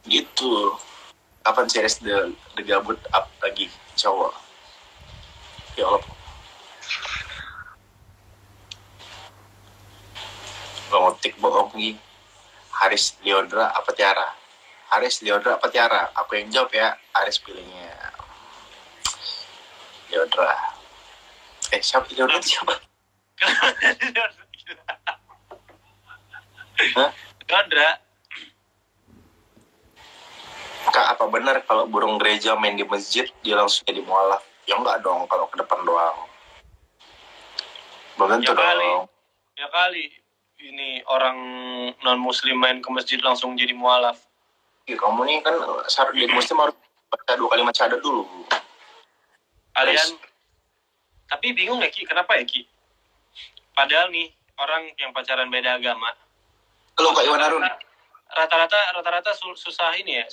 Gitu. Kapan series The Gabut up lagi, cowok? Ya Allah. Ngotik bohong nih. Haris Leodra apa Tiara? Haris Leodra apa Tiara? Aku yang jawab ya. Haris pilihnya Leodra. Siapa Leodra? Siapa? Leodra. Kak, apa benar kalau burung gereja main di masjid dia langsung jadi mualaf? Ya enggak dong, kalau ke depan doang. Belum tentu dong. Ya kali ini orang non muslim main ke masjid langsung jadi mualaf. Ya, kamu nih kan syarat jadi muslim harus baca 2 kalimat syahadat dulu. Kalian tapi bingung ya Ki, kenapa ya Ki? Padahal nih orang yang pacaran beda agama. Kalau Kak Iwan Harun rata-rata susah ini ya,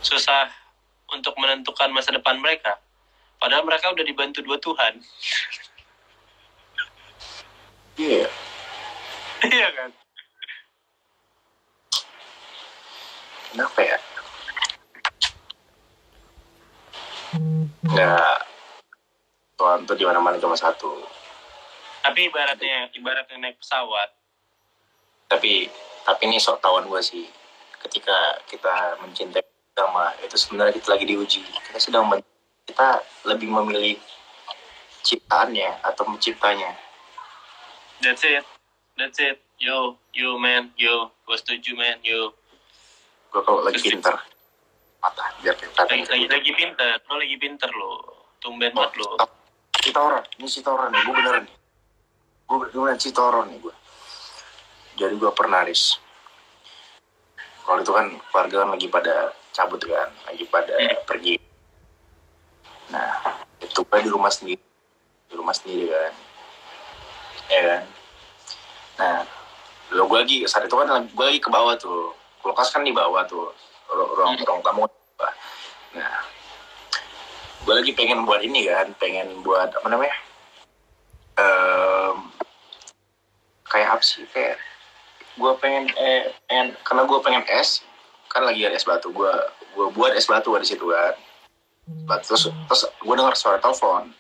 susah untuk menentukan masa depan mereka. Padahal mereka udah dibantu dua Tuhan. Iya. Iya kan? Kenapa ya? Nggak. Tuhan tuh di mana-mana cuma satu. Tapi ibaratnya naik pesawat. Tapi ini sok tawan gue sih. Ketika kita mencintai agama, itu sebenarnya kita lagi diuji. Kita lebih memilih ciptaannya atau menciptanya. That's it. Yo man, yo. Gue setuju man, yo. Gue kalau lagi pintar. Mata, biar kita lagi pintar. Lo lagi pintar lo. Tumben banget lo. Citoran nih, gue beneran nih. Gue beneran Citoran nih gue. Jadi gue pernah Riz. Kalau itu kan keluarga kan lagi pada cabut kan, lagi pada pergi. Nah, itu gue di rumah sendiri kan. Ya kan. Nah, saat itu kan gue lagi ke bawah tuh. Kulkas kan di bawah tuh. Ruang tamu. Nah, gue lagi pengen buat apa namanya? Kayak apa sih? Kayak gue pengen karena gue pengen es, kan lagi ada es batu, gue buat es batu di situ kan. Terus gue dengar suara telepon.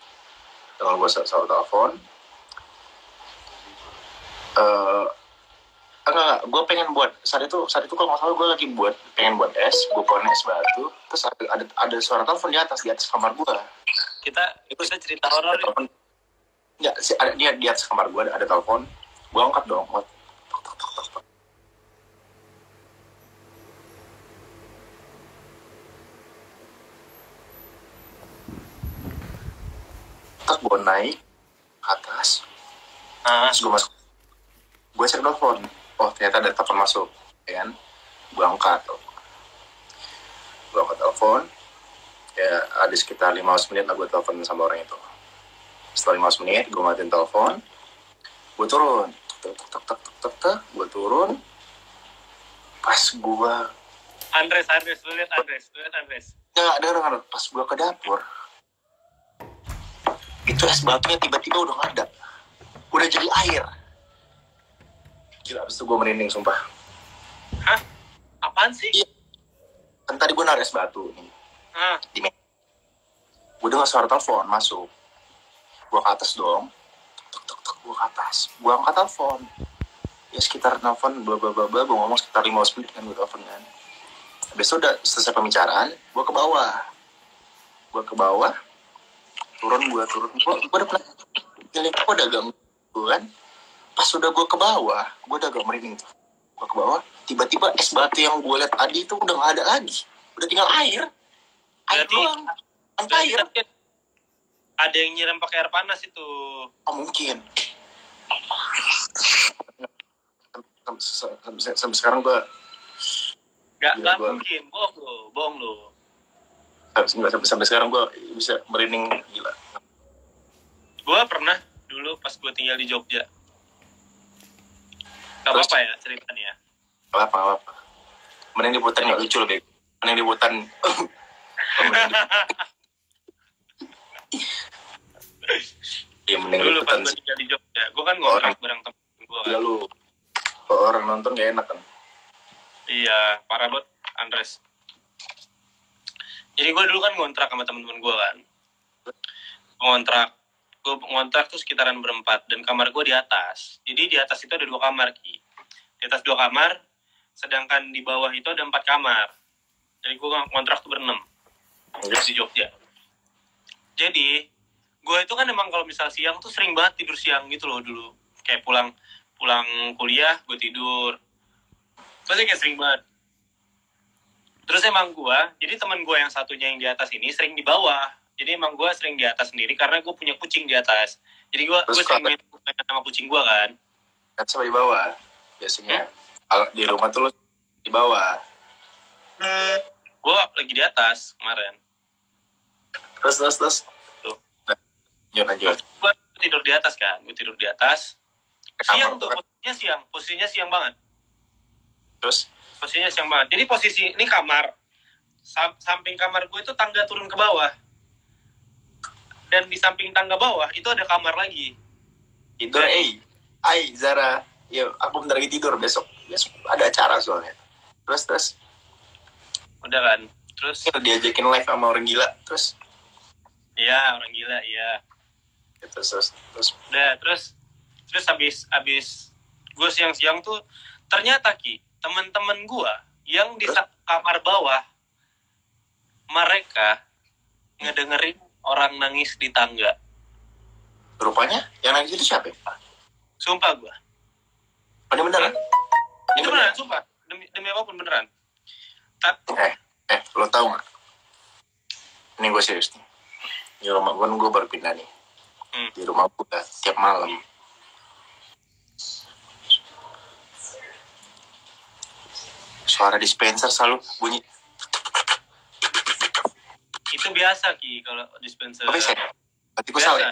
Enggak, gue pengen buat saat itu kalau nggak salah gue lagi pengen buat es, gue konek es batu, terus ada suara telepon di atas kamar gue. Kita cerita horor. Enggak, dia di atas kamar gue ada telepon, gue angkat dong. Terus gue naik ke atas, terus gue masuk, gue cek telepon, ternyata ada telepon masuk, ya kan? Gue angkat telepon, ya ada sekitar 15 menit lah gue telepon sama orang itu. Setelah 15 menit, gue matiin telepon, gue turun, gue turun, pas gue Andres, lu lihat Andres. Nggak, dengar, pas gue ke dapur, itu es batunya tiba-tiba udah nggak ada, udah jadi air. Gila, abis itu gue merinding sumpah. Hah? Apaan sih? Iya. Kan tadi gue naruh es batu nih. Gue dengar suara telepon masuk. Gue ke atas dong. Gue ke atas. Gue angkat telepon. Ya sekitar telepon gue ngomong sekitar 15 menit kan gue telepon kan. Habis itu udah selesai pembicaraan, gue ke bawah. Turun. Gue udah pernah pilih, gue udah ganggu kan. Pas udah gue ke bawah, gue udah agak merinding tuh. Gue ke bawah, tiba-tiba es batu yang gue lihat tadi itu udah nggak ada lagi. Udah tinggal air. Air doang. Air. Ada yang nyiram pakai air panas itu. Mungkin. Sampai sekarang gue nggak mungkin, bohong lo. Sampai sekarang gue bisa merinding gila. Gue pernah dulu pas gue tinggal di Jogja. Gak apa-apa ya ceritanya. Gak apa-apa. Mending diputar nggak lucu lebih. Mending diputar. Dulu pas gue tinggal di Jogja, gue kan ngontrak bareng temen gue Ya lu, kalau orang nonton gak enak kan? Iya, parah banget Andres. Jadi gue dulu kan ngontrak sama teman-teman gue kan. Gue ngontrak tuh sekitaran berempat dan kamar gue di atas. Jadi di atas itu ada 2 kamar, Ki. Di atas 2 kamar, sedangkan di bawah itu ada 4 kamar. Jadi gue ngontrak tuh berenam di Jogja. Jadi gue itu kan emang kalau misal siang tuh sering banget tidur siang gitu loh dulu. Kayak pulang kuliah gue tidur. Pasti kayak sering banget. Terus emang gue, jadi teman gue yang satunya yang di atas ini sering di bawah. Jadi emang gue sering di atas sendiri karena gue punya kucing di atas. Jadi gue sering main sama kucing gue kan. Kan sama di bawah biasanya. Kalau di rumah tuh lu di bawah. Gue lagi di atas kemarin. Terus. Tuh. Lanjut. Gue tidur di atas kan. Gue tidur di atas. Siang tuh, posisinya siang banget. Terus? Posisinya siang banget. Jadi posisi ini kamar. Samping kamar gue itu tangga turun ke bawah. Dan di samping tangga bawah itu ada kamar lagi. Tidur, Zara. Yuk, aku bentar lagi tidur besok ada acara soalnya. Terus. Udah kan. Terus diajakin live sama orang gila. Terus? Iya, orang gila, iya. Terus. Udah, terus habis gue siang-siang tuh ternyata Ki, teman-teman gue yang di kamar bawah mereka ngedengerin orang nangis di tangga. Rupanya yang nangis itu siapa? Sumpah gue. Ini beneran? Itu beneran, sumpah. Demi apapun beneran. Lo tau gak? Ini gue serius nih. Di rumah gue baru pindah nih. Di rumah gue tiap malam suara dispenser selalu bunyi. Itu biasa Ki kalau dispenser. Berarti gue salah.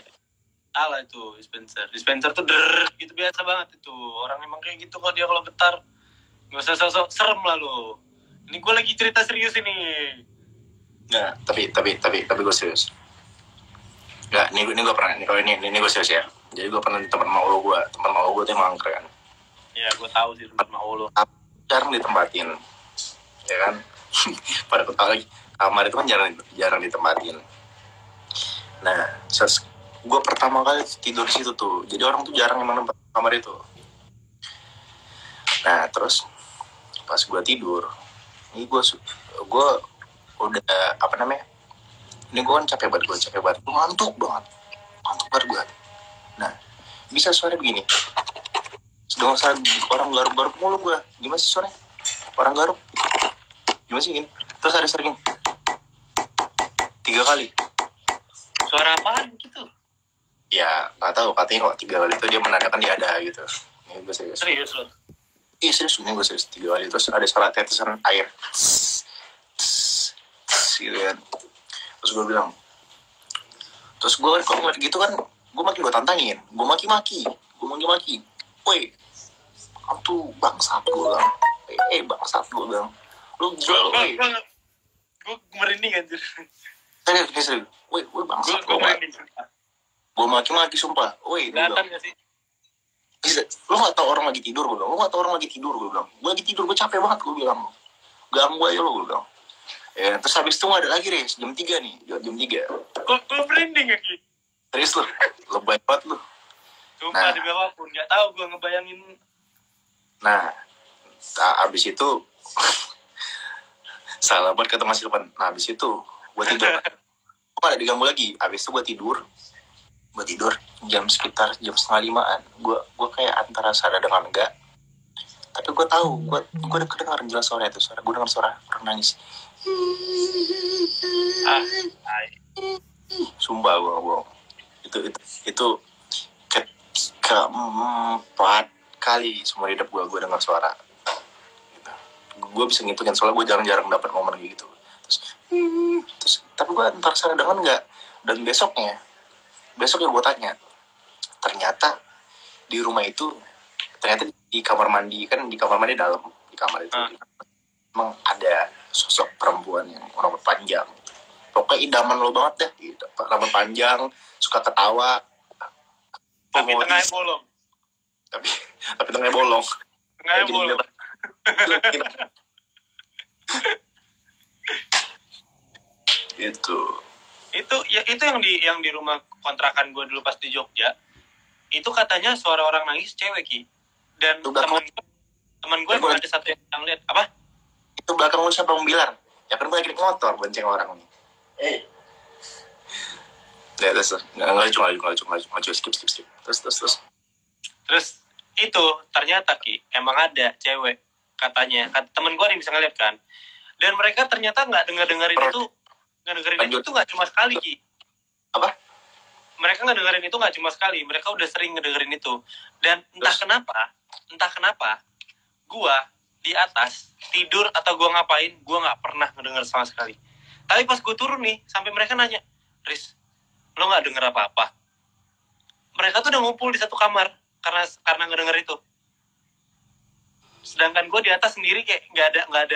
Salah itu dispenser. Dispenser tuh gitu biasa banget itu. Orang emang kayak gitu kok dia kalau getar. Gak usah sok serem lah lo. Ini gue lagi cerita serius ini. Nah, tapi gue serius. Nggak, ini gue pernah. Ini gue serius ya. Jadi gue pernah di tempat mau gue. Tempat mau gue tuh emang keren. Ya, gue tahu sih tempat mau lo. Jarang ditempatin, ya kan? Pada ketawa lagi. Kamar itu kan jarang ditempatin. Nah, gue pertama kali tidur di situ tuh. Jadi orang tuh jarang emang tempat kamar itu. Nah, terus pas gue tidur, ini gue udah apa namanya? Ini gue kan capek banget, gue ngantuk banget gue. Nah, bisa suara begini. Sedang suara orang garuk-garuk mulu gue. Gimana sih suaranya? Orang garuk. Gimana sih gini? Terus ada sering 3 kali. Suara apaan gitu? Ya, nggak tahu. Katanya kok 3 kali itu dia menandakan dia ada gitu. Ini gue serius. Serius lo? Iya serius, ini gue serius 3 kali. Terus ada suara tetesan air. Gitu kan. Terus gue bilang. Terus gue kalau ngeliat gitu kan, gue tantangin. Gue maki-maki. Woi, kamu tuh bangsat gue bilang. Bangsat gue bilang. Lu gila, woi. Gue merinding anjir. Serius. Woi, bangsat gue. Gue maki-maki sumpah. Woi, kelihatan gak sih? Lu gak tau orang lagi tidur, gue bilang. Gue lagi tidur, gue capek banget, gue bilang. Ganggu aja lo, gue bilang. Ya, terus habis itu ada lagi, Riz. Jam 3 nih. Jam 3. Gue merinding ya, Ki. Serius lu. Lebay banget lu. Sumpah, demi apapun. Gak tau gue ngebayangin. Nah, abis itu salah banget kata Mas Ilvan. Nah, abis itu gue tidur. Gue gak diganggu lagi. Abis itu gue tidur sekitar jam 4:30-an. Gue kayak antara sadar dengan enggak. Tapi gue tahu, gue udah kedengaran jelas suara itu. Gue dengar suara orang nangis. Sumpah gue. Itu keempat kali seumur hidup gue dengar suara gitu. Gue bisa ngitungin soalnya gue jarang-jarang dapat momen gitu. Terus tapi gue entar sadar dengan enggak. Dan besoknya gue tanya, ternyata di rumah itu di kamar mandi kan, di kamar mandi dalam, di kamar itu emang ada sosok perempuan yang rambut panjang. Pokoknya idaman lo banget deh, rambut panjang, suka ketawa. Tapi tengahnya bolong. tapi tengahnya bolong. Tengahnya bolong. Itu yang di rumah kontrakan gue dulu pas di Jogja. Itu katanya suara orang nangis cewek Ki. Dan teman gue emang ada satu yang lihat apa? Itu belakang lu siapa yang bilang? Ya kan gue lagi naik motor bonceng orang nih. Ya terus nggak skip. Terus itu ternyata Ki emang ada cewek katanya. Temen gue ada yang bisa ngeliat kan. Dan mereka ternyata nggak dengerin itu nggak cuma sekali Ki. Apa? Mereka nggak dengerin itu nggak cuma sekali. Mereka udah sering ngedengerin itu. Dan entah kenapa gue di atas tidur atau gue ngapain, gue nggak pernah ngedenger sama sekali. Tapi pas gue turun nih, sampai mereka nanya, Riz, lo nggak denger apa-apa? Mereka tuh udah ngumpul di satu kamar karena ngedenger itu. Sedangkan gue di atas sendiri kayak nggak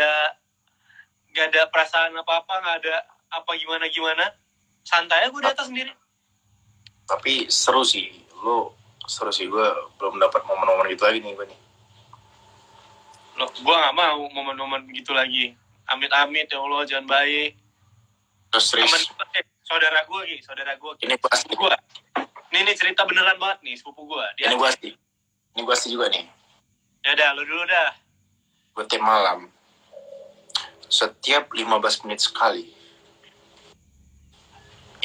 ada perasaan apa-apa, nggak ada apa gimana. Santai aja gue di atas sendiri. Tapi seru sih, gue belum dapat momen-momen gitu lagi nih gue nih. Loh, gue nggak mau momen-momen begitu lagi. Amit-amit ya Allah, jangan baik. Terus saudara gue. Ini pasti gue. Ini cerita beneran banget nih, sepupu gue. Ini gue sih juga nih. Ya udah, lo dulu dah. Gue tiap malam, setiap 15 menit sekali,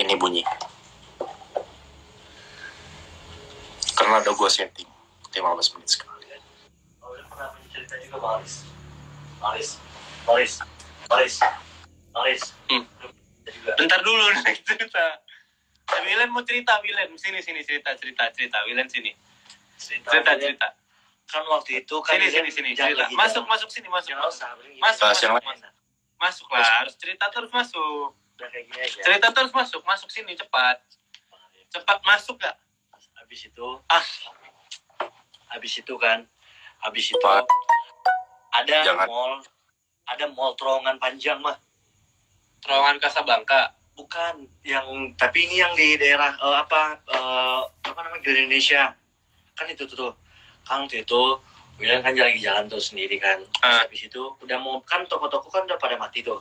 ini bunyi. Karena udah gue setting 15 menit sekali. Udah pernah cerita juga Maris. Bentar dulu nih cerita. Wilen mau cerita, Wilen. Sini cerita. Wilen sini. Cerita. Kan waktu itu kan sini cerita. Masuk sini, masuk. Masuk lah, harus cerita terus masuk. Udah kayak gini aja. Cerita terus masuk sini cepat. Cepat masuk gak? Habis itu Pak. ada mall terowongan panjang mah. Terowongan Kasablanka. Bukan, tapi ini yang di daerah apa namanya di Indonesia. Kan itu tuh. Kan itu William kan lagi jalan tuh sendiri kan. Habis itu udah mau kan toko-toko kan udah pada mati tuh.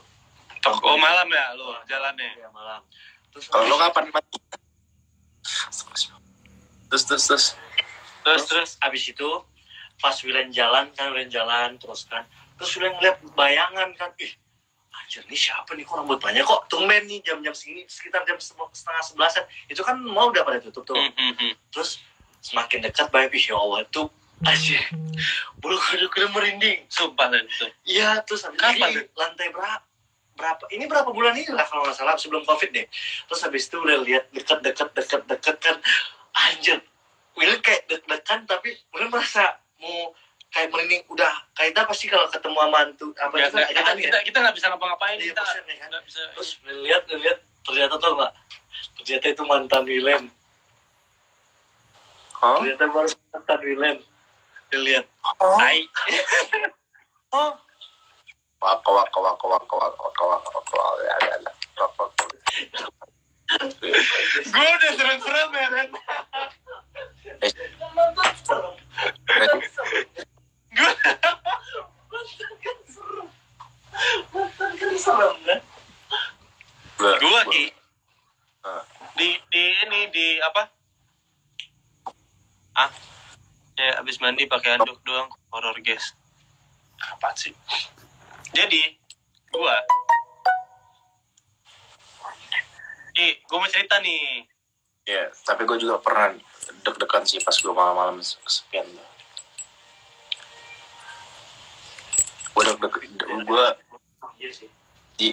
Toko malam ya lo jalannya. Iya, malam. Terus kalau lo kapan mati? Terus habis itu pas William jalan terus William ngeliat bayangan kan, anjir nih siapa nih, kok rambut banyak kok tumben nih jam-jam segini, sekitar jam 10:30 itu kan mau udah pada tutup tuh. Terus semakin dekat bayang, ya Allah tuh anjir, bulu kuduk udah merinding Sumpah dan itu. Iya, terus kapan lantai berapa ini berapa bulan ini lah kalau nggak salah, sebelum COVID deh. Terus habis itu udah lihat dekat kan, anjir Will kayak deg-degan, tapi Will merasa mau kayak merinding, udah kayak apa sih kalau ketemu mantu apa ya, kita nggak bisa ngapa-ngapain. Iya, kita nggak bisa. Terus lihat ternyata tuh nggak, ternyata itu mantan Willem. Ternyata baru mantan Willem. Dilihat. Tai. Wak. Gue udah serem-serem ya kan. Serem kan? Gue Ki di apa? Ya abis mandi pakai handuk doang, horor guys. Apa sih? Jadi gue mau cerita nih. Ya, tapi gue juga pernah deg-degan sih pas gue malam-malam kesepian.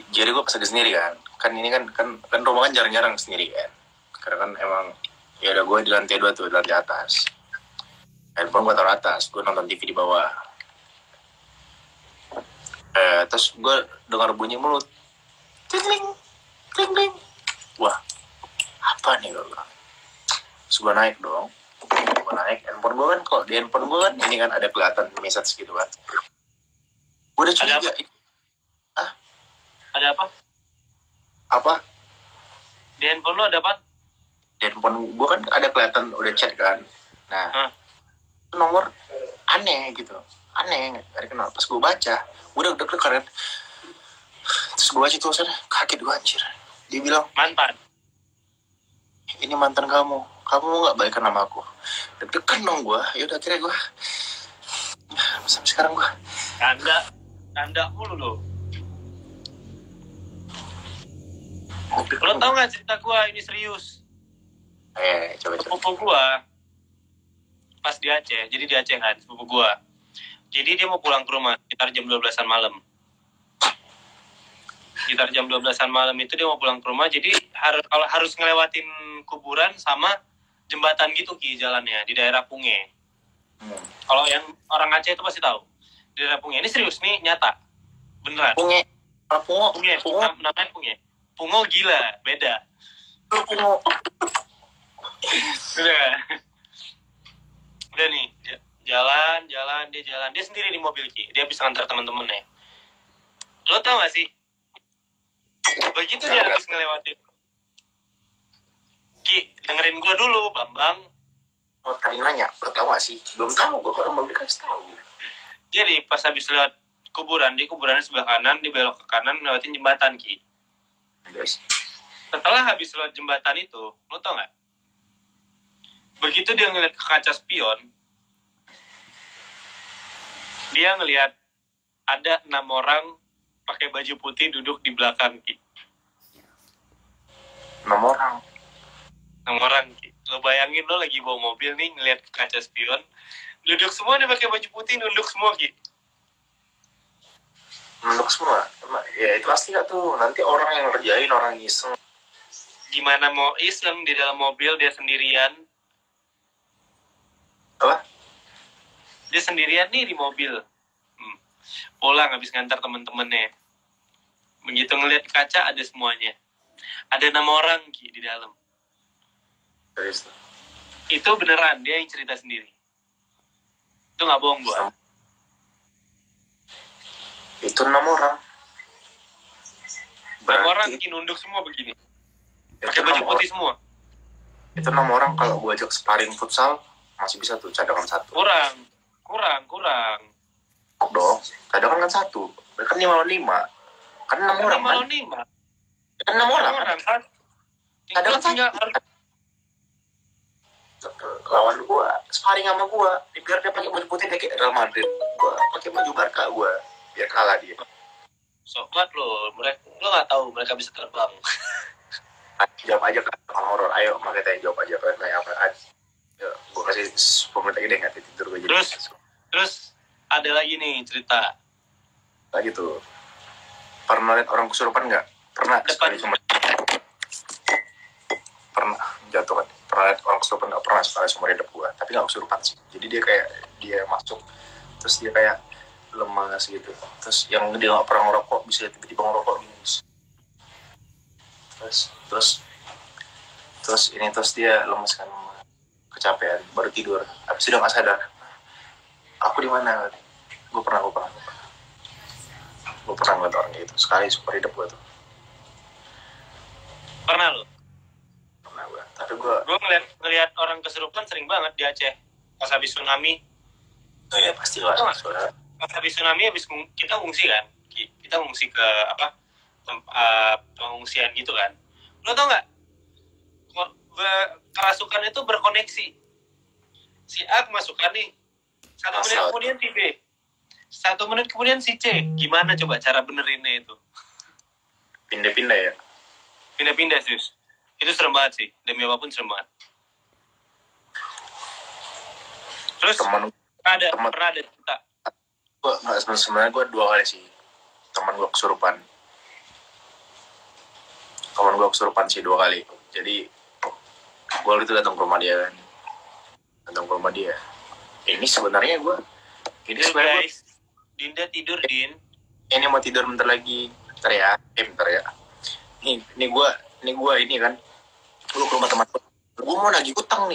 Jadi gue pas lagi sendiri kan ini kan rumah kan jarang-jarang sendiri kan, karena kan emang ya udah gue di lantai 2 tuh, di lantai atas, handphone gue taruh atas, gue nonton TV di bawah. Terus gue dengar bunyi mulut, kling, wah apa nih gue bilang. Terus gue naik, handphone gue kan, kalau di handphone gue kan ini kan ada kelihatan message gitu kan. Gue udah curiga. Ada apa? Apa? Di handphone lo ada apa? Di handphone gue kan ada kelihatan udah chat kan. Nah, nomor aneh gitu, aneh, gak dikenal. Pas gue baca, gue udah deg-degan kan. Terus gue baca tulisannya, kaget gue anjir. Dia bilang, Mantan. ini mantan kamu mau nggak balikan sama aku? Deg-degan dong gue. Ya udah akhirnya gue sampai sekarang gue tanda mulu lo. Lo tau nggak cerita gue ini serius? Coba Sepupu gue pas di Aceh, jadi di Aceh kan sepupu gue. Jadi dia mau pulang ke rumah sekitar jam 12-an malam. Sekitar jam 12-an malam itu dia mau pulang ke rumah, jadi harus ngelewatin kuburan sama jembatan gitu Ki jalannya di daerah Punge. Kalau yang orang Aceh itu pasti tahu. Di daerah Punge, ini serius nih, nyata. Beneran. Punge. Namanya Punge. Pungo gila, beda. Pungo. Udah nih, jalan, dia sendiri di mobil Ki. Dia bisa ngantar teman-temannya. Lo tau gak sih? Begitu dia habis ngelewatin. Ki, dengerin gue dulu, Bambang. Oh, tadi nanya, lo tau gak sih? Belum tahu, gue kalau mau dikasih tahu. Jadi pas habis lewat kuburan, di kuburannya sebelah kanan, di belok ke kanan, lewatin jembatan Ki. Yes. Setelah habis lewat jembatan itu, lo tau gak? Begitu dia ngeliat ke kaca spion, dia ngeliat ada 6 orang pakai baju putih duduk di belakang Ki. 6 orang. 6 orang Ki. Lo bayangin lo lagi bawa mobil nih ngeliat ke kaca spion, duduk semua dia pakai baju putih, nunduk semua Ki. Nunduk semua? Ya itu pasti gak tuh, nanti orang yang ngerjain, orang iseng. Gimana mau iseng di dalam mobil dia sendirian? Apa? Dia sendirian nih di mobil. Pulang habis ngantar temen-temennya. Begitu ngeliat kaca ada semuanya. Ada 6 orang Ki di dalam. Serius. Itu beneran, dia yang cerita sendiri. Itu gak bohong gua. Itu 6 orang. 6 orang Ki nunduk semua begini. Pakai baju putih semua. Itu 6 orang kalau gua ajak sparring futsal masih bisa tuh cadangan 1. Kurang. Dong, cadangan kan 1. Kan 5 lawan 5. Kan 6 orang kan? 5. Kan 6 orang kan? Cadangan tinggal lawan gua, sparring sama gua. Biar dia pakai baju putih kayak Real Madrid. Gua pakai baju Barca gua. Biar kalah dia. Sobat lo gak tahu mereka bisa terbang. Jawab aja kan horor. Ayo makanya tanya jawab aja kayak apa aja. Ya, gua kasih 10 menit lagi deh nggak tidur gue jadi. Terus ada lagi nih cerita. Lagi tuh. Pernah lihat orang kesurupan nggak? Pernah. Sekali cuma. Pernah jatuh kan. Pernah lihat orang kesurupan nggak? Pernah sekali seumur hidup gua. Tapi nggak kesurupan sih. Jadi dia masuk. Terus dia kayak lemas gitu. Terus yang dia nggak pernah ngerokok bisa tiba-tiba ngerokok gini. Terus dia lemas kan, kecapean, baru tidur. Habis itu udah nggak sadar. Aku di mana? Gue pernah ngeliat orang gitu sekali seumur hidup gue tuh. Pernah lo? Pernah gue. Tapi gue ngeliat orang kesurupan sering banget di Aceh pas habis tsunami. Oh ya pasti lah. Pas habis tsunami kita ngungsi kan? Kita ngungsi ke pengungsian gitu kan? Lo tau nggak? Kerasukan itu berkoneksi. Si A kemasukan nih. 1 menit kemudian si B. 1 menit kemudian si C. Gimana coba cara benerinnya itu? Pindah-pindah ya? Pindah-pindah serius. Itu serem banget sih. Demi apapun serem banget. Terus pernah ada cerita. Sebenarnya gue 2 kali sih. Teman gue kesurupan sih 2 kali. Jadi gue itu datang ke rumah dia. Ini sebenarnya guys, Dinda tidur Din. Ini mau tidur bentar lagi. Bentar ya. Ini gue ini kan. Gue ke rumah teman gue. Gue mau nagih utang.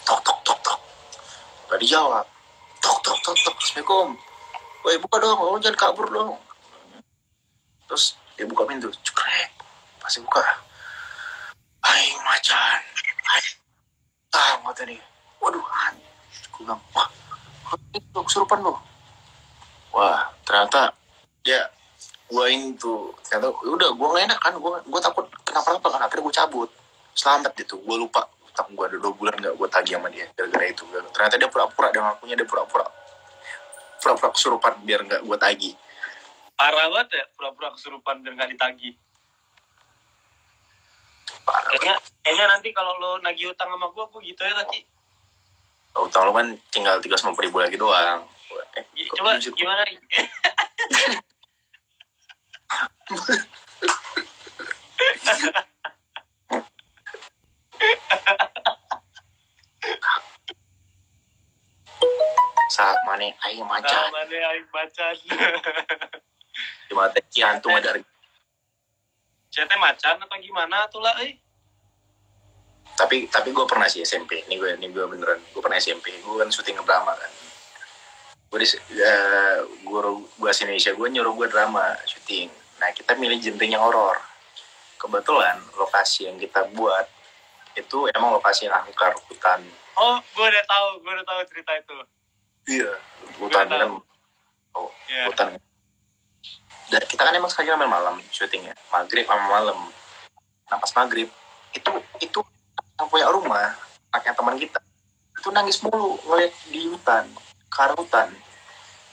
Tok. Gak dijawab. Tok. Assalamualaikum. Woi buka dong, lo jangan kabur dong. Terus dia buka pintu. Cekrek. Pasti buka. Aing macan. Mata nih. waduh, gue bilang, wah, itu kesurupan lo. Wah, ternyata dia gue ini tuh, ternyata udah gue gak enak kan, gue takut kenapa-napa kan, akhirnya gue cabut. Selamat gitu, gue lupa utang gue ada 2 bulan gak gue tagih sama dia gara-gara itu. Ternyata dia pura-pura, dia ngakunya dia pura-pura kesurupan biar gak gue tagih. Parah banget ya, pura-pura kesurupan biar gak ditagih. Kayaknya nanti kalau lo nagih utang sama gue gitu ya nanti. Utang lo kan tinggal 350.000 lagi doang. Coba gimana? Saat mana aing macan. Di mata hantu ada. Cete macan atau gimana tuh lah, Tapi gue pernah sih SMP. Ini gue beneran. Gue pernah SMP. Gue kan syuting drama kan. Guru bahasa Indonesia gue nyuruh gue drama syuting. Nah kita milih genrenya horor. Kebetulan lokasi yang kita buat itu emang lokasi yang angker, hutan. Oh, gue udah tahu cerita itu. Iya, hutan kan. Oh, yeah. Hutan. Dan kita kan emang sekali malam syutingnya, maghrib sama malam. Nah pas maghrib itu yang punya rumah, anaknya teman kita, itu nangis mulu ngeliat di hutan, ke arah hutan,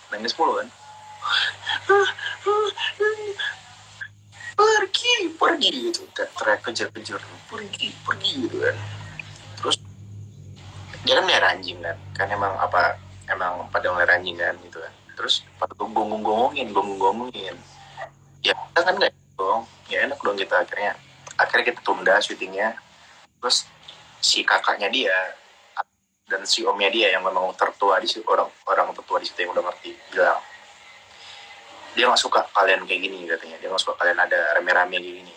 nangis mulu kan. Pergi gitu, teriak kejar pergi gitu kan. Terus dia kan melihara anjing kan emang pada melihara anjing kan gitu kan. Terus pada gonggong-gonggongin ya kita kan nggak dong, ya enak dong kita. Akhirnya kita tunda syutingnya. Terus si kakaknya dia dan si omnya dia yang memang tertua di situ, orang tertua di situ yang udah ngerti, bilang dia nggak suka kalian kayak gini katanya. Dia nggak suka kalian ada rame-rame kayak gini.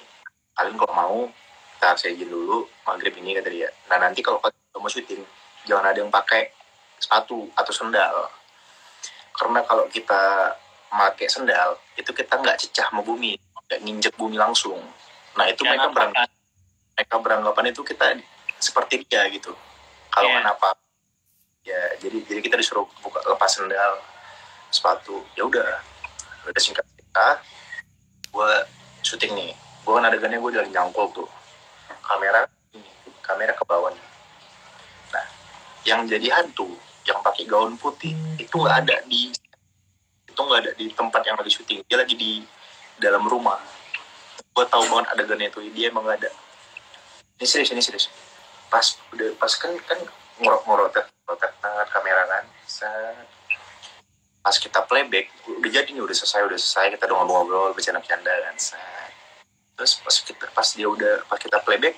Kalian kalau mau kita izin dulu maghrib ini kata dia. Nah nanti kalau kalian mau syuting jangan ada yang pakai sepatu atau sendal, karena kalau kita pakai sendal itu kita nggak cecah sama bumi, nggak nginjek bumi langsung. Nah itu mereka beranggapan itu kita seperti dia gitu. Kalau kenapa ya jadi kita disuruh lepas sendal sepatu. Ya udah singkat cerita gue syuting nih, gue kan adegannya gue lagi nyangkul tuh kamera ke bawah nih. Nah yang jadi hantu yang pakai gaun putih itu nggak ada di tempat yang lagi syuting, dia lagi di dalam rumah. Gue tahu banget adegannya itu dia emang nggak ada. Ini serius. Pas kan ngorok tangan kamera kan. Pas kita playback udah jadi nih, udah selesai kita ngobrol bercanda kan. Terus pas kita playback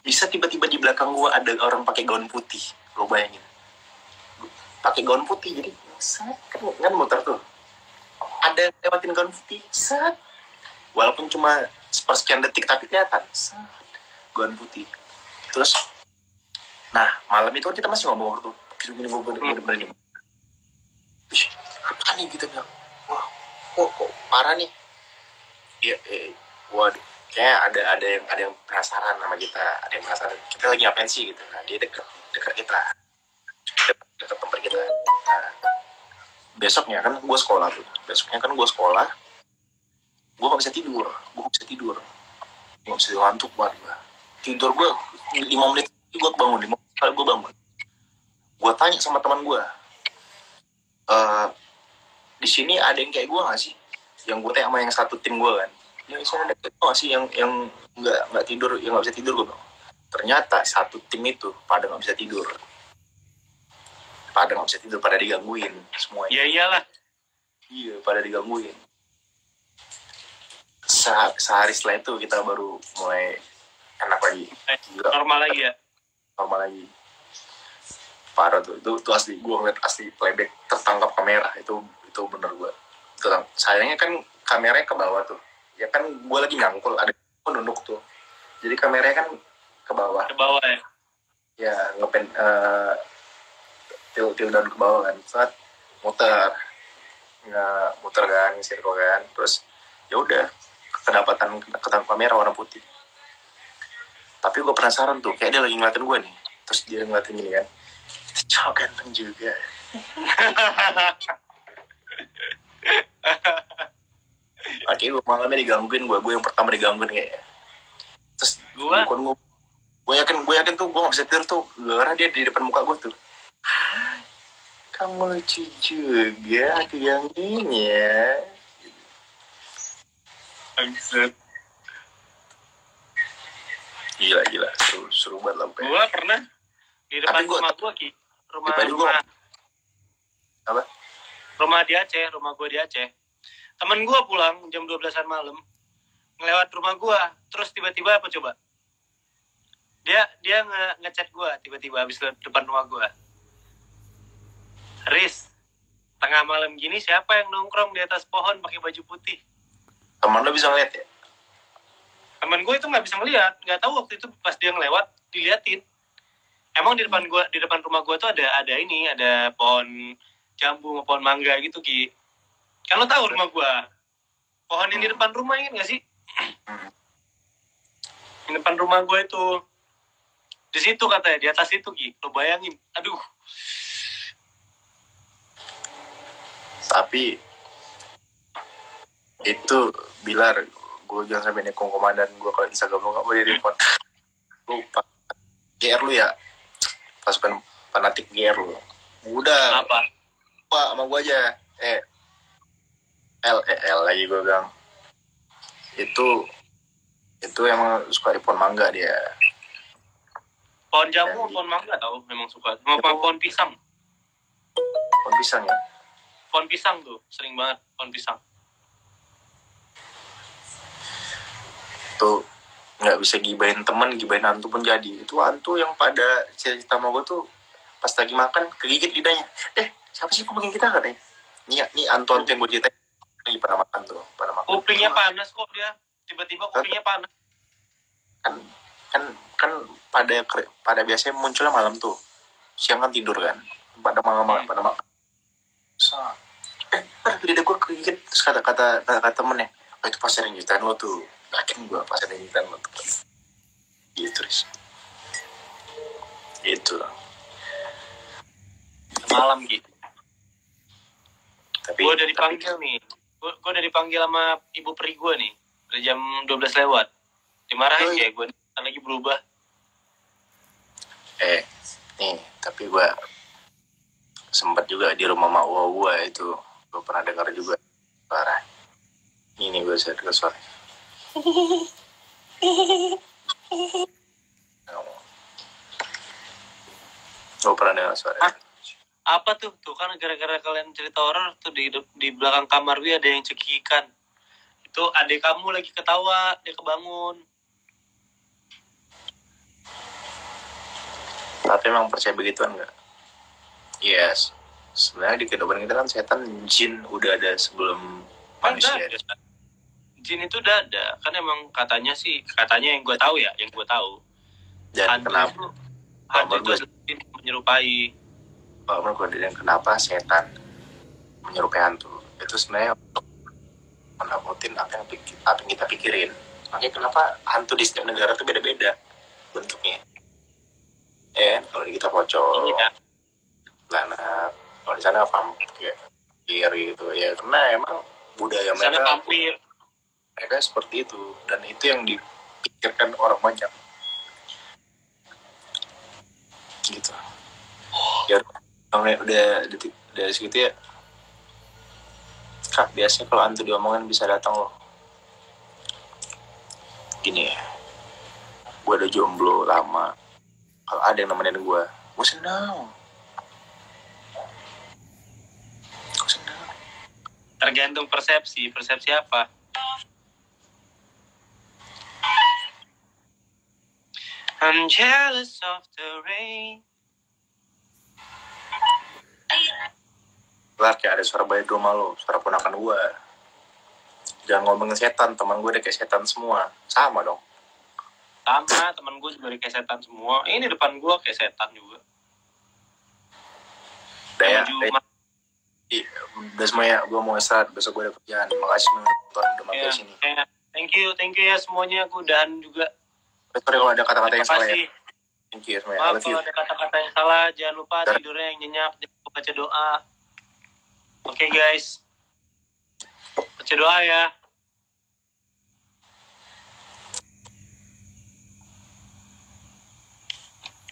bisa tiba-tiba di belakang gua ada orang pakai gaun putih. Lo bayangin pakai gaun putih, jadi kan muter tuh ada lewatin gaun putih walaupun cuma sepersekian detik tapi kelihatan gaun putih. Terus nah malam itu kita masih ngomong tuh gini bener-bener apa nih kita bilang, wah kok parah nih ya. Waduh, kayak ada yang penasaran sama kita, ada yang penasaran kita lagi ngapain sih gitu. Nah dia dekat kita, dekat tempat kita. Nah besoknya kan gue sekolah, gue nggak bisa tidur, nggak bisa ngantuk banget. Tidur gue 5 menit gue bangun, 5 menit gue bangun. Gue tanya sama teman gue, di sini ada yang kayak gue nggak sih? Yang gue tanya sama yang satu tim gue kan, yang sana ada nggak sih yang nggak tidur, yang nggak bisa tidur gue bilang. Ternyata satu tim itu pada nggak bisa tidur, pada digangguin semuanya. Ya iyalah. Iya, pada digangguin. Sehari setelah itu kita baru mulai enak lagi. Normal lagi. Parah tuh. Itu asli, gue ngeliat asli playback tertangkap kamera. Itu bener gue. Sayangnya kan kameranya ke bawah tuh. Ya kan gue lagi ngangkul, ada nunduk tuh. Jadi kameranya kan ke bawah. Ya ngepen til down ke bawah kan. Saat muter kan, sirko kan. Terus ya udah ketangkap kamera warna putih. Tapi gue penasaran tuh, kayak dia lagi ngeliatin gue nih. Terus dia ngeliatin gini kan. Cowok ganteng juga. Akhirnya gue malamnya digangguin, gue yang pertama digangguin kayaknya. Terus gue yakin tuh gue gak bisa tidur tuh karena dia di depan muka gue tuh. Hai, kamu lucu juga digangguinnya. Gila seru banget lah. Gue pernah di depan rumah gue Ki, rumah di Aceh, rumah gue di Aceh. Temen gue pulang jam 12-an malam, ngelewat rumah gue, terus tiba-tiba apa coba? Dia ngechat gue tiba-tiba habis depan rumah gue. Riz, tengah malam gini siapa yang nongkrong di atas pohon pakai baju putih? Teman lo bisa ngeliat ya? Temen gue itu nggak bisa ngeliat, nggak tahu waktu itu pas dia ngelewat diliatin. Emang di depan rumah gue tuh ada pohon jambu, pohon mangga gitu Ki. Kan lo tahu rumah gue, pohon yang di depan rumah ingat nggak sih? Di depan rumah gue itu, di situ katanya, di atas itu Ki. Lo bayangin, aduh. Tapi itu Bilar, gue jangan sampai nekong komandan gue kalau Instagram lo gak boleh report. Lu GR lu ya, pasukan fanatik GR lu. Udah. Apa? Pak sama gue aja. L lagi gue bilang. Itu emang suka di pohon mangga dia. Pohon jambu, pohon mangga tau, memang suka. Sama pohon pisang. Pohon pisang ya? Pohon pisang tuh, sering banget pohon pisang. Tuh nggak bisa gibahin temen, gibahin hantu pun jadi. Itu hantu yang pada cerita sama gue tuh pas lagi makan kegigit lidahnya. Siapa sih ngomongin kita katanya? Nih hantu yang gue ceritain lagi pada makan tuh, pada makan. Kupingnya panas kok dia, tiba-tiba kupingnya panas. Kan pada biasanya munculnya malam tuh, siang kan tidur kan, pada malam pada makan. Lidah gue kegigit, terus kata temennya, itu pas sering ceritain lo tuh. Yakin gue pas ada intan lo tuh gitu Riz. Itu malam gitu. Tapi gue udah dipanggil nih, gue udah dipanggil sama ibu peri gue nih dari jam 12 lewat. Dimarahin kayak gue lagi berubah. Nih tapi gue sempat juga di rumah mak gue itu, gue pernah dengar juga parah. Ini gue saya dengar suara. Gue pernah dengar suara. Apa tuh kan gara-gara kalian cerita horor tuh di belakang kamar gue ada yang cekikikan. Itu adik kamu lagi ketawa, dia kebangun. Tapi emang percaya begituan nggak? Yes. Sebenarnya di kehidupan kita kan setan, jin udah ada sebelum manusia. Jin itu udah ada, kan emang katanya yang gue tahu ya, Dan hantu itu jin menyerupai. Kalau menurut gue, kenapa setan menyerupai hantu? Itu sebenarnya untuk menakutin apa yang kita pikirin. Makanya kenapa hantu di setiap negara itu beda-beda bentuknya. Kalau di kita pocong, lanak, kalau di sana vampir gitu ya, karena emang budaya mereka seperti itu, dan itu yang dipikirkan orang banyak gitu. Ya udah dari segitu ya Kak, biasanya kalau hantu diomongin bisa datang loh. Gini ya, gue udah jomblo lama, kalau ada yang nemenin gue senang. Tergantung persepsi apa? I'm jealous of the rain. Lah kayak ada suara bayi di rumah lo, suara ponakan gue. Jangan ngomongin setan, teman gue udah kayak setan semua. Sama dong. Sama, teman gue juga kayak setan semua. Ini depan gue kayak setan juga. Udah semuanya, gue mau istirahat, besok gue ada kerjaan. Makasih nonton udah mampir sini. Thank you ya semuanya, aku udahan juga. Sorry kalau ada kata-kata yang salah ya. Thank you Ismail. I Maaf love you. kalau ada kata-kata yang salah, jangan lupa tidurnya yang nyenyak, jangan lupa baca doa. Oke guys, baca doa ya.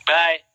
Bye.